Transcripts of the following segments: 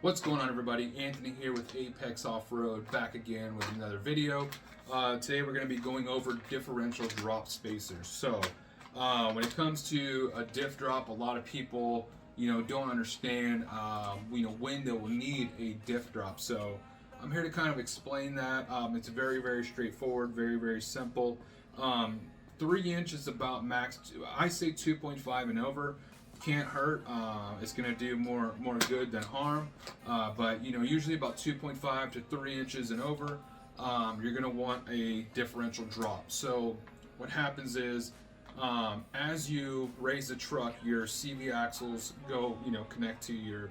What's going on, everybody? Anthony here with Apex Off-Road, back again with another video. Today we're going to be going over differential drop spacers. So when it comes to a diff drop, a lot of people don't understand when they will need a diff drop. So I'm here to kind of explain that. It's very straightforward, very simple. 3 inch is about max. I say 2.5 and over. Can't hurt. It's going to do more good than harm. But usually about 2.5 to 3 inches and over, you're going to want a differential drop. So what happens is, as you raise the truck, your CV axles go, connect to your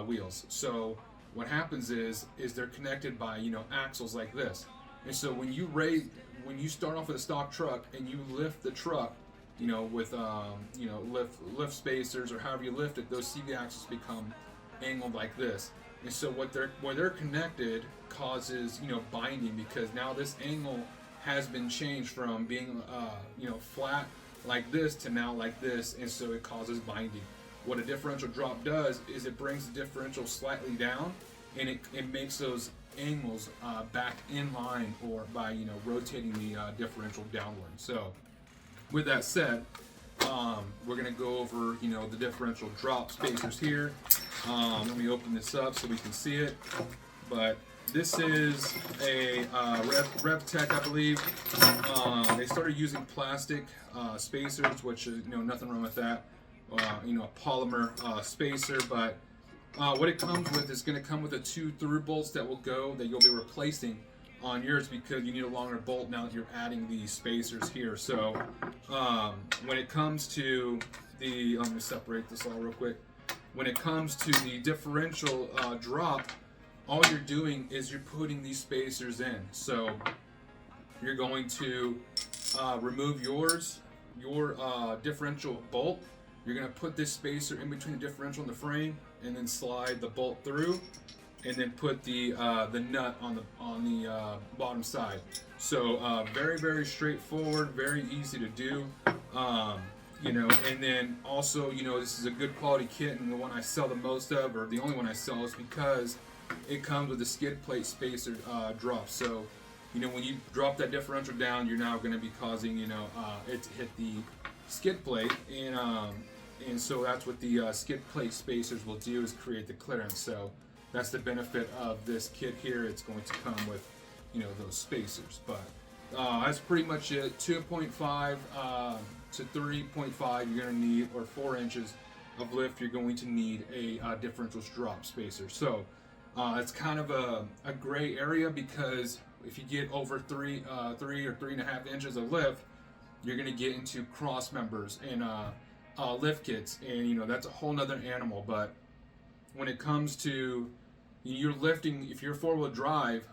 wheels. So what happens is they're connected by axles like this. And so when you start off with a stock truck and you lift the truck, with lift spacers or however you lift it, those CV axles become angled like this. And so where they're connected causes binding, because now this angle has been changed from being flat like this to now like this, and so it causes binding. What a differential drop does is it brings the differential slightly down, and it makes those angles back in line, or by rotating the differential downward. So with that said, we're going to go over the differential drop spacers here. Let me open this up so we can see it. But this is a RevTech, I believe. They started using plastic spacers, which is nothing wrong with that. A polymer spacer, but what it comes with is going to come with the 2 through bolts that you'll be replacing on yours, because you need a longer bolt now that you're adding these spacers here. So when it comes to the, let me separate this all real quick. When it comes to the differential drop, all you're doing is you're putting these spacers in. So you're going to remove your differential bolt. You're going to put this spacer in between the differential and the frame, and then slide the bolt through, and then put the nut on the bottom side. So very straightforward, very easy to do. And then also this is a good quality kit, and the one I sell the most of, or the only one I sell, is because it comes with a skid plate spacer drop. So when you drop that differential down, you're now going to be causing it to hit the skid plate, and so that's what the skid plate spacers will do, is create the clearance. So that's the benefit of this kit here. It's going to come with those spacers. But that's pretty much it. 2.5 to 3.5 you're going to need, or 4 inches of lift, you're going to need a differential drop spacer. So it's kind of a gray area, because if you get over 3 or 3.5 inches of lift, you're going to get into cross members and lift kits, and that's a whole nother animal. But when it comes to you're lifting, if you're 4-wheel drive,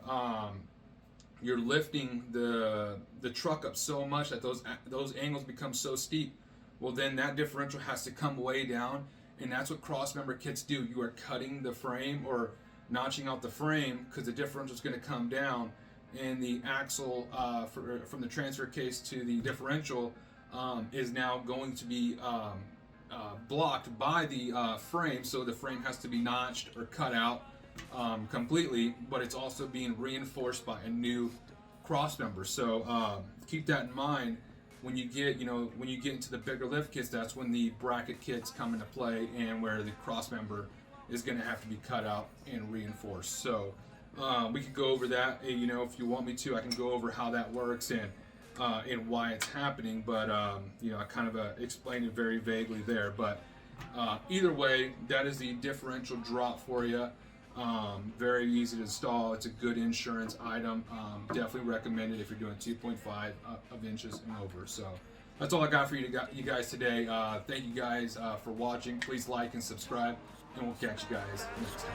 you're lifting the truck up so much that those angles become so steep. Well, then that differential has to come way down, and that's what cross member kits do. You are cutting the frame or notching out the frame, because the differential is going to come down, and the axle from the transfer case to the differential is now going to be blocked by the frame. So the frame has to be notched or cut out completely, but it's also being reinforced by a new cross member. So keep that in mind when you get into the bigger lift kits. That's when the bracket kits come into play, and where the cross member is going to have to be cut out and reinforced. So we could go over that. If you want me to, I can go over how that works and why it's happening. But I kind of explained it very vaguely there. But either way, that is the differential drop for you. Very easy to install. It's a good insurance item. Definitely recommend it if you're doing 2.5 of inches and over. So that's all I got for you guys today. Thank you guys for watching. Please like and subscribe, and we'll catch you guys next time.